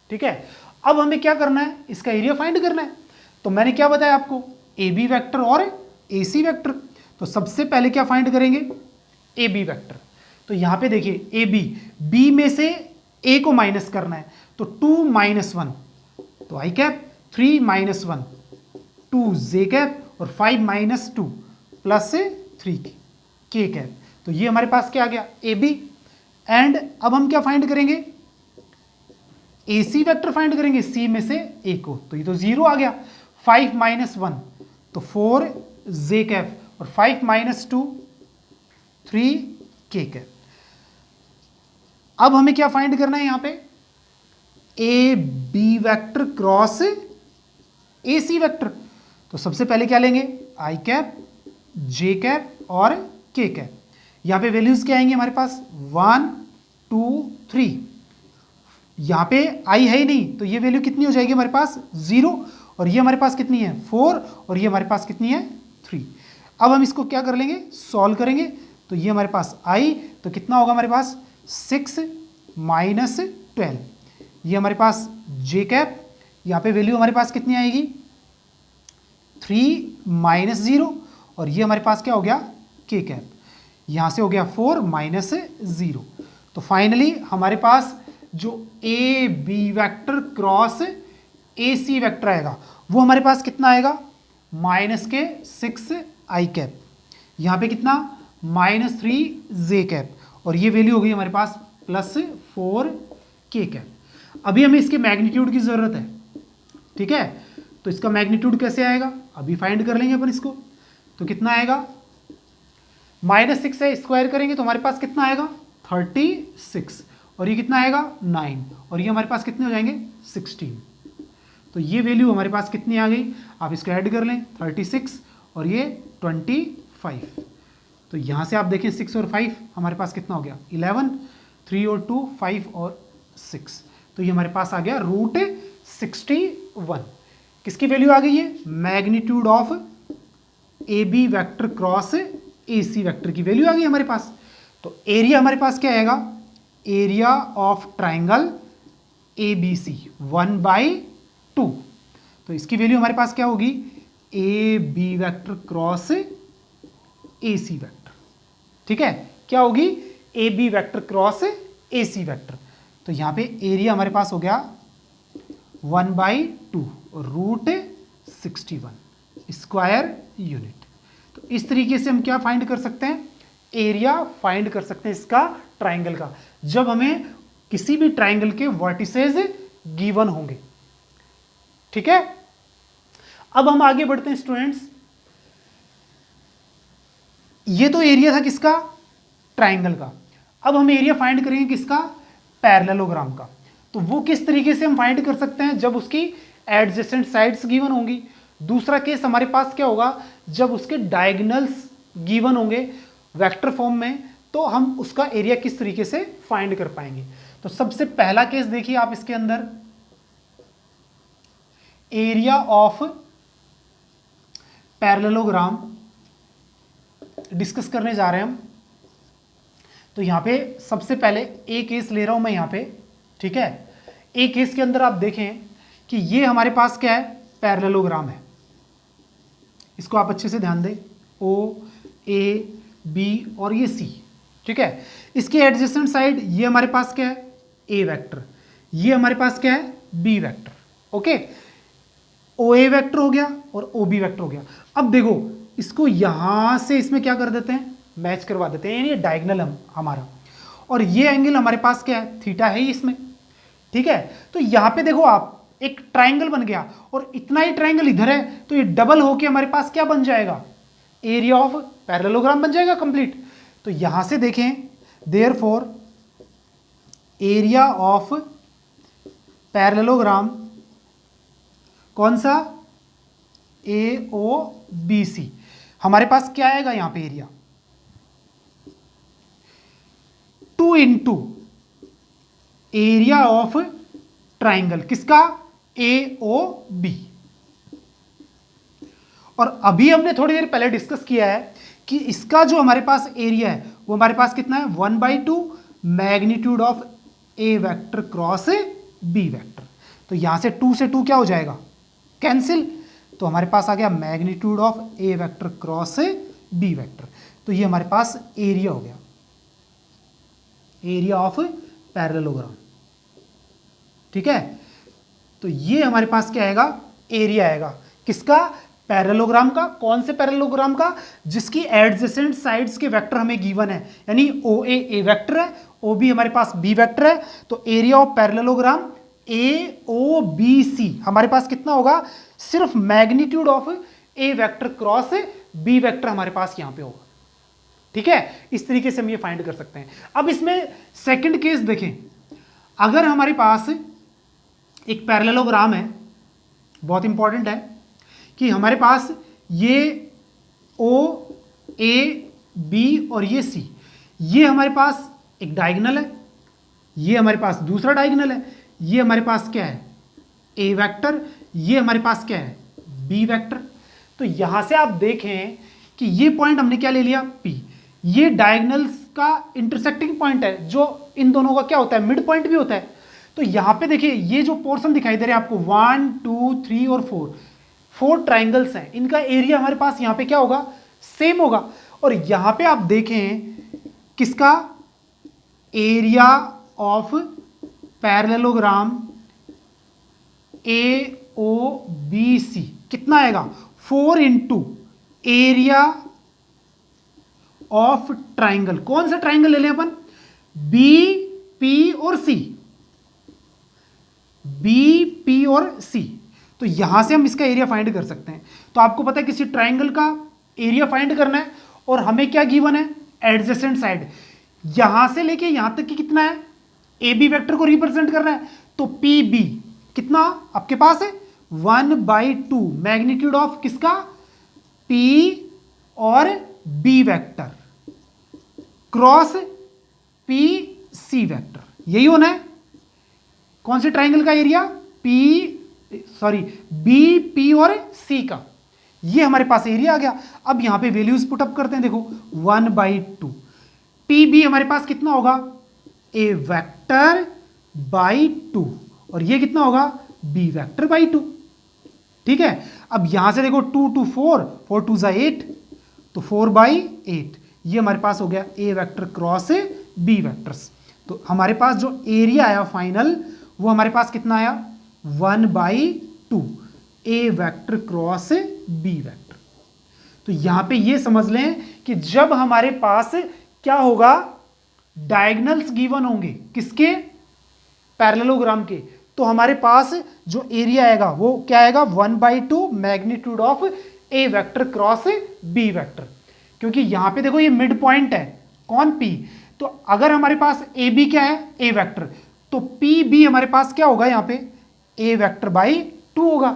[SPEAKER 1] ठीक है। अब हमें क्या करना है, इसका एरिया फाइंड करना है। तो मैंने क्या बताया आपको, ए बी वैक्टर और ए सी वैक्टर। तो सबसे पहले क्या फाइंड करेंगे, ए बी वैक्टर। तो यहां पे देखिए ए बी, बी में से ए को माइनस करना है, तो 2 - 1 तो आई कैप, 3 - 1 2 जे कैप, और 5 - 2 प्लस 3 के कैप। तो ये हमारे पास क्या आ गया, ए बी। एंड अब हम क्या फाइंड करेंगे, ए सी वैक्टर फाइंड करेंगे, सी में से ए को, तो ये तो 0 आ गया। 5 - 1 तो 4 जे कैप, और 5 - 2 3 के कैप। अब हमें क्या फाइंड करना है यहाँ पे, A B vector cross A C vector. तो सबसे पहले क्या लेंगे, आई कैप, जे कैप और के कैप। यहाँ पे वैल्यूज क्या आएंगे हमारे पास, 1 2 3। यहाँ पे आई है ही नहीं, तो ये वैल्यू कितनी हो जाएगी हमारे पास, 0, और ये हमारे पास कितनी है, 4, और ये हमारे पास कितनी है, 3। अब हम इसको क्या कर लेंगे, सॉल्व करेंगे। तो ये हमारे पास आई, तो कितना होगा हमारे पास, 6 - 12। ये हमारे पास जे कैप, यहाँ पे वैल्यू हमारे पास कितनी आएगी, 3 - 0, और ये हमारे पास क्या हो गया, के कैप। यहाँ से हो गया 4 - 0। तो फाइनली हमारे पास जो A B vector cross A C vector आएगा वो हमारे पास कितना आएगा, -6 आई कैप, यहाँ पे कितना, -3 जे कैप, और ये वैल्यू हो गई हमारे पास +4 के कैप। अभी हमें इसके मैग्नीट्यूड की ज़रूरत है, ठीक है। तो इसका मैग्नीट्यूड कैसे आएगा, अभी फाइंड कर लेंगे अपन इसको। तो कितना आएगा, -6 से स्क्वायर करेंगे तो हमारे पास कितना आएगा, 36, और ये कितना आएगा, 9, और ये हमारे पास कितने हो जाएंगे, 16। तो ये वैल्यू हमारे पास कितनी आ गई, आप इसको ऐड कर लें, 36 और ये 25। तो यहाँ से आप देखें 6 और 5 हमारे पास कितना हो गया, 11, 3 और 2 5 और 6। तो ये हमारे पास आ गया √61। किसकी वैल्यू आ गई है, magnitude of A B vector cross A C vector की वैल्यू आ गई हमारे पास। तो एरिया हमारे पास क्या आएगा, area of triangle A B C 1/2। तो इसकी वैल्यू हमारे पास क्या होगी, A B vector cross A C vector, ठीक है, क्या होगी, A B vector cross A C vector. तो यहाँ पे एरिया हमारे पास हो गया 1/2 √61 स्क्वायर यूनिट। तो इस तरीके से हम क्या फाइंड कर सकते हैं, एरिया फाइंड कर सकते हैं इसका ट्राइंगल का, जब हमें किसी भी ट्राइंगल के वर्टिसेस गिवन होंगे, ठीक है। अब हम आगे बढ़ते हैं स्टूडेंट्स। ये तो एरिया था किसका, ट्राइंगल का। अब हम एरिया फाइंड करेंगे किसका, पैरेललोग्राम का। तो वो किस तरीके से हम फाइंड कर सकते हैं, जब उसकी एडजेसेंट साइड्स गिवन होंगी। दूसरा केस हमारे पास क्या होगा, जब उसके डायगोनल्स गिवन होंगे वेक्टर फॉर्म में, तो हम उसका एरिया किस तरीके से फाइंड कर पाएंगे। तो सबसे पहला केस देखिए आप इसके अंदर, एरिया ऑफ पैरेललोग्राम डिस्कस करने जा रहे हैं हम। तो यहां पे सबसे पहले एक केस ले रहा हूं मैं यहां पे, ठीक है। एक केस के अंदर आप देखें कि ये हमारे पास क्या है, पैरेललोग्राम है। इसको आप अच्छे से ध्यान दें, ओ ए बी और ये सी, ठीक है। इसके एडजेसेंट साइड ये हमारे पास क्या है, ए वेक्टर, ये हमारे पास क्या है, बी वेक्टर, ओके। ओ ए वेक्टर हो गया और ओ बी वेक्टर हो गया। अब देखो इसको यहां से इसमें क्या कर देते हैं, मैच करवा देते हैं, ये डायगोनल हमारा, और ये एंगल हमारे पास क्या है, थीटा है ही इसमें, ठीक है। तो यहां पे देखो आप, एक ट्राइंगल बन गया और इतना ही ट्राइंगल इधर है, तो ये डबल होके हमारे पास क्या बन जाएगा, एरिया ऑफ पैरेललोग्राम बन जाएगा कंप्लीट। तो यहां से देखें, देयरफॉर एरिया ऑफ पैरेललोग्राम कौन सा, ए ओ बी सी, हमारे पास क्या आएगा यहां पे area, 2 into area of triangle, किसका, ए ओ बी। और अभी हमने थोड़ी देर पहले डिस्कस किया है कि इसका जो हमारे पास एरिया है वो हमारे पास कितना है, 1/2 magnitude of A vector cross B vector. तो यहां से 2 से 2 क्या हो जाएगा, कैंसिल, तो हमारे पास आ गया magnitude of A vector cross B vector. तो ये हमारे पास एरिया हो गया, एरिया ऑफ पैरेललोग्राम, ठीक है। तो ये हमारे पास क्या आएगा, एरिया आएगा, किसका, पैरेललोग्राम का। कौन से पैरेललोग्राम का, जिसकी एडजेसेंट साइड्स के वेक्टर हमें गिवन है, यानी ओ ए वेक्टर है, ओ बी हमारे पास बी वेक्टर है। तो area of parallelogram A O B C हमारे पास कितना होगा, सिर्फ magnitude of A vector cross B vector हमारे पास यहां पे होगा, ठीक है। इस तरीके से हम ये फाइंड कर सकते हैं। अब इसमें सेकंड केस देखें, अगर हमारे पास एक पैरेललोग्राम है, बहुत इंपॉर्टेंट है कि हमारे पास ये ओ ए बी और ये सी, ये हमारे पास एक डायगोनल है, ये हमारे पास दूसरा डायगोनल है, ये हमारे पास क्या है, ए वेक्टर, ये हमारे पास क्या है, बी वेक्टर। तो यहां से आप देखें कि ये पॉइंट हमने क्या ले लिया, पी, ये डायगोनल्स का इंटरसेक्टिंग पॉइंट है, जो इन दोनों का क्या होता है, मिड पॉइंट भी होता है। तो यहां पे देखिए ये जो पोर्शन दिखाई दे रहे हैं आपको, 1 2 3 और 4 ट्राइंगल्स हैं, इनका एरिया हमारे पास यहां पे क्या होगा, सेम होगा। और यहां पे आप देखें किसका, area of parallelogram A O B C कितना आएगा, 4 इंटू एरिया ऑफ ट्राइंगल। कौन सा ट्राइंगल ले लें अपन, बी पी और सी, बी पी और सी। तो यहां से हम इसका एरिया फाइंड कर सकते हैं। तो आपको पता है किसी ट्राइंगल का एरिया फाइंड करना है, और हमें क्या गिवन है, एडजेसेंट साइड, यहां से लेके यहां तक की कितना है, ए बी वेक्टर को रिप्रेजेंट करना है। तो पी बी कितना आपके पास है, 1/2 मैग्नीट्यूड ऑफ किसका, पी और B vector cross P C vector, यही होना है। कौन से ट्राइंगल का एरिया, बी पी और सी का, ये हमारे पास एरिया आ गया। अब यहां पे वैल्यूज पुटअप करते हैं, देखो 1/2, पी बी हमारे पास कितना होगा, ए वेक्टर बाई 2, और ये कितना होगा, बी वेक्टर बाई 2, ठीक है। अब यहां से देखो 2 2 4 4 2 8, तो 4/8, ये हमारे पास हो गया ए वेक्टर क्रॉस बी वेक्टर्स। तो हमारे पास जो एरिया आया फाइनल, वो हमारे पास कितना आया, 1/2 A vector cross B vector. तो यहां पे ये समझ लें कि जब हमारे पास क्या होगा, डायगोनल्स गिवन होंगे, किसके, पैरेललोग्राम के, तो हमारे पास जो एरिया आएगा वो क्या आएगा, 1/2 magnitude of A vector cross B vector. क्योंकि यहां पे देखो ये मिड पॉइंट है, कौन, पी। तो अगर हमारे पास ए बी क्या है, ए वेक्टर, तो पी बी हमारे पास क्या होगा, यहां पे ए वेक्टर बाई 2 होगा।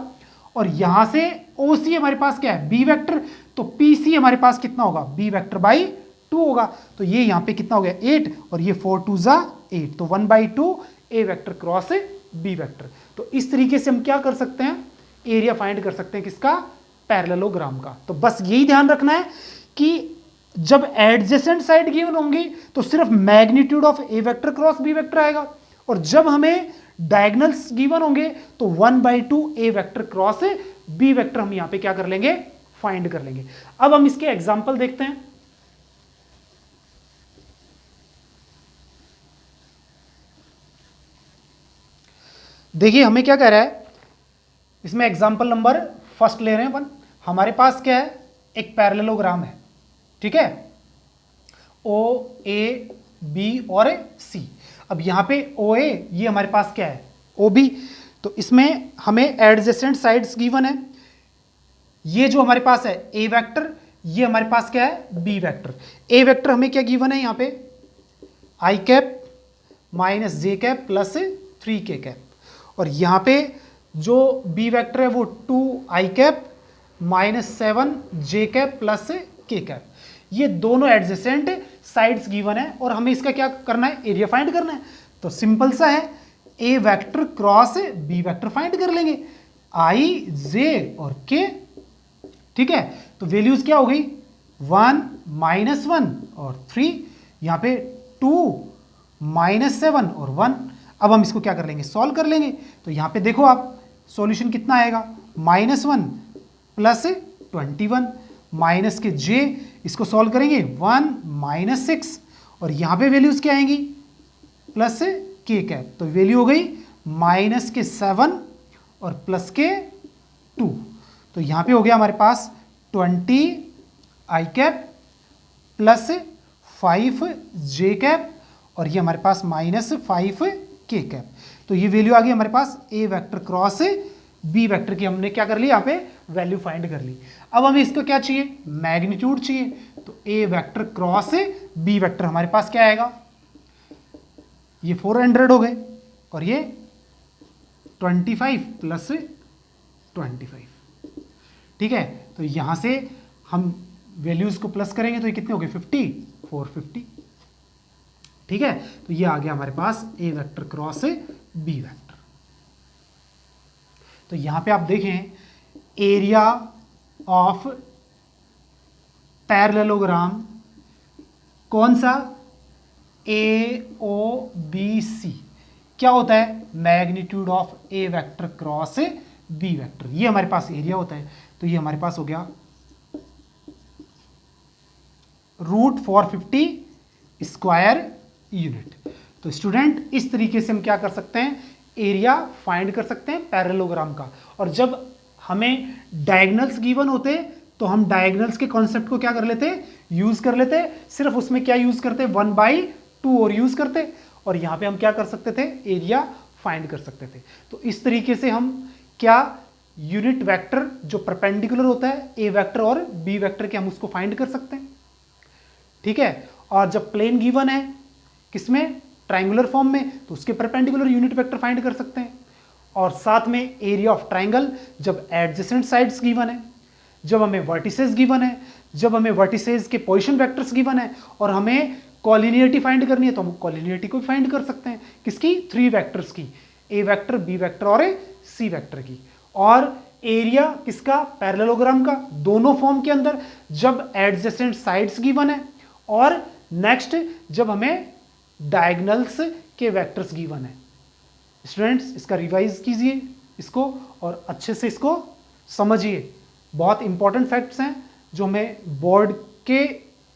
[SPEAKER 1] और यहां से ओ सी हमारे पास क्या है, बी वेक्टर, तो पी सी हमारे पास कितना होगा, बी वेक्टर बाई 2 होगा। तो ये यहाँ पे कितना हो गया 8 और ये 4 2 जा 8, तो 1/2 A vector cross B vector. तो इस तरीके से हम क्या कर सकते हैं, एरिया फाइंड कर सकते हैं किसका, पैरेललोग्राम का। तो बस यही ध्यान रखना है कि जब एडजेसेंट साइड गिवन होंगी तो सिर्फ magnitude of A vector cross B vector आएगा, और जब हमें डायगोनल्स गिवन होंगे तो 1/2 A vector cross B vector हम यहां पे क्या कर लेंगे, फाइंड कर लेंगे। अब हम इसके एग्जांपल देखते हैं। देखिए हमें क्या कह रहा है इसमें, एग्जांपल नंबर फर्स्ट ले रहे हैं अपन। हमारे पास क्या है, एक पैरेललोग्राम है, ठीक है, ओ ए बी और सी। अब यहां पे ओ ए ये हमारे पास क्या है, ओ बी। तो इसमें हमें एडजेसेंट साइड्स गिवन है। ये जो हमारे पास है ए वेक्टर, ये हमारे पास क्या है, बी वेक्टर। ए वेक्टर हमें क्या गिवन है यहाँ पे, आई कैप माइनस जे कैप प्लस 3k कैप, और यहाँ पे जो बी वेक्टर है वो 2 आई कैप माइनस 7 जे कैप प्लस के कैप। ये दोनों एडजेसेंट साइड्स गिवन है और हमें इसका क्या करना है, एरिया फाइंड करना है। तो सिंपल सा है, A vector cross B vector find कर लेंगे, आई जे और के, ठीक है। तो वैल्यूज क्या हो गई, 1 -1 और 3, यहाँ पे 2 -7 और 1। अब हम इसको क्या कर लेंगे, सॉल्व कर लेंगे। तो यहाँ पे देखो आप सॉल्यूशन कितना आएगा, -1 प्लस 21 माइनस के जे, इसको सॉल्व करेंगे 1 -6, और यहाँ पे वैल्यूज क्या आएंगी, प्लस के कैप। तो वैल्यू हो गई -7 और प्लस के 2। तो यहाँ पे हो गया हमारे पास 20 आई कैप प्लस 5 जे कैप, और ये हमारे पास -5 के कैप। तो ये वैल्यू आ गई हमारे पास A vector cross B vector की, हमने क्या कर ली, यहाँ पे वैल्यू फाइंड कर ली। अब हमें इसको क्या चाहिए, मैग्नीट्यूड चाहिए। तो A vector cross B vector हमारे पास क्या आएगा, ये 400 हो गए और ये 25 प्लस 25, ठीक है। तो यहां से हम वैल्यूज को प्लस करेंगे तो ये कितने हो गए, 50, 450, ठीक है। तो ये आ गया हमारे पास A vector cross B vector. तो यहां पे आप देखें, एरिया ऑफ पैरेललोग्राम कौन सा, ए ओ बी सी, क्या होता है, magnitude of A vector cross B vector, ये हमारे पास एरिया होता है। तो ये हमारे पास हो गया √450 स्क्वायर यूनिट। तो स्टूडेंट इस तरीके से हम क्या कर सकते हैं, एरिया फाइंड कर सकते हैं पैरेललोग्राम का। और जब हमें डायगोनल्स गिवन होते तो हम डायगोनल्स के कॉन्सेप्ट को क्या कर लेते, यूज कर लेते। सिर्फ उसमें क्या यूज करते, 1/2 और यूज करते, और यहां पे हम क्या कर सकते थे, एरिया फाइंड कर सकते थे। तो इस तरीके से हम क्या, यूनिट वेक्टर जो परपेंडिकुलर होता है ए वेक्टर और बी वेक्टर के, हम उसको फाइंड कर सकते हैं, ठीक है। और जब प्लेन गिवन है किसमें, ट्राइंगुलर फॉर्म में, तो उसके परपेंडिकुलर यूनिट वेक्टर फाइंड कर सकते हैं। और साथ में एरिया ऑफ ट्राइंगल जब एडजेसेंट साइड्स गिवन है, जब हमें वर्टिसेस गिवन है, जब हमें वर्टिसेस के पोजीशन वेक्टर्स गिवन है, और हमें कॉलिनियरिटी फाइंड करनी है तो हम कॉलिनियरिटी को फाइंड कर सकते हैं, किसकी, 3 वेक्टर्स की, ए वेक्टर बी वेक्टर और सी वेक्टर की। और एरिया किसका, पैरेललोग्राम का, दोनों फॉर्म के अंदर जब एडजेसेंट साइड्स गिवन है, और नेक्स्ट जब हमें डायगोनल्स के वेक्टर्स गिवन है। स्टूडेंट्स इसका रिवाइज कीजिए इसको और अच्छे से इसको समझिए। बहुत इंपॉर्टेंट फैक्ट्स हैं जो हमें बोर्ड के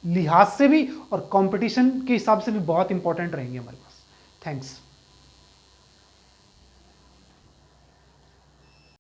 [SPEAKER 1] लिहाज से भी और कंपटीशन के हिसाब से भी बहुत इंपॉर्टेंट रहेंगे हमारे पास। थैंक्स।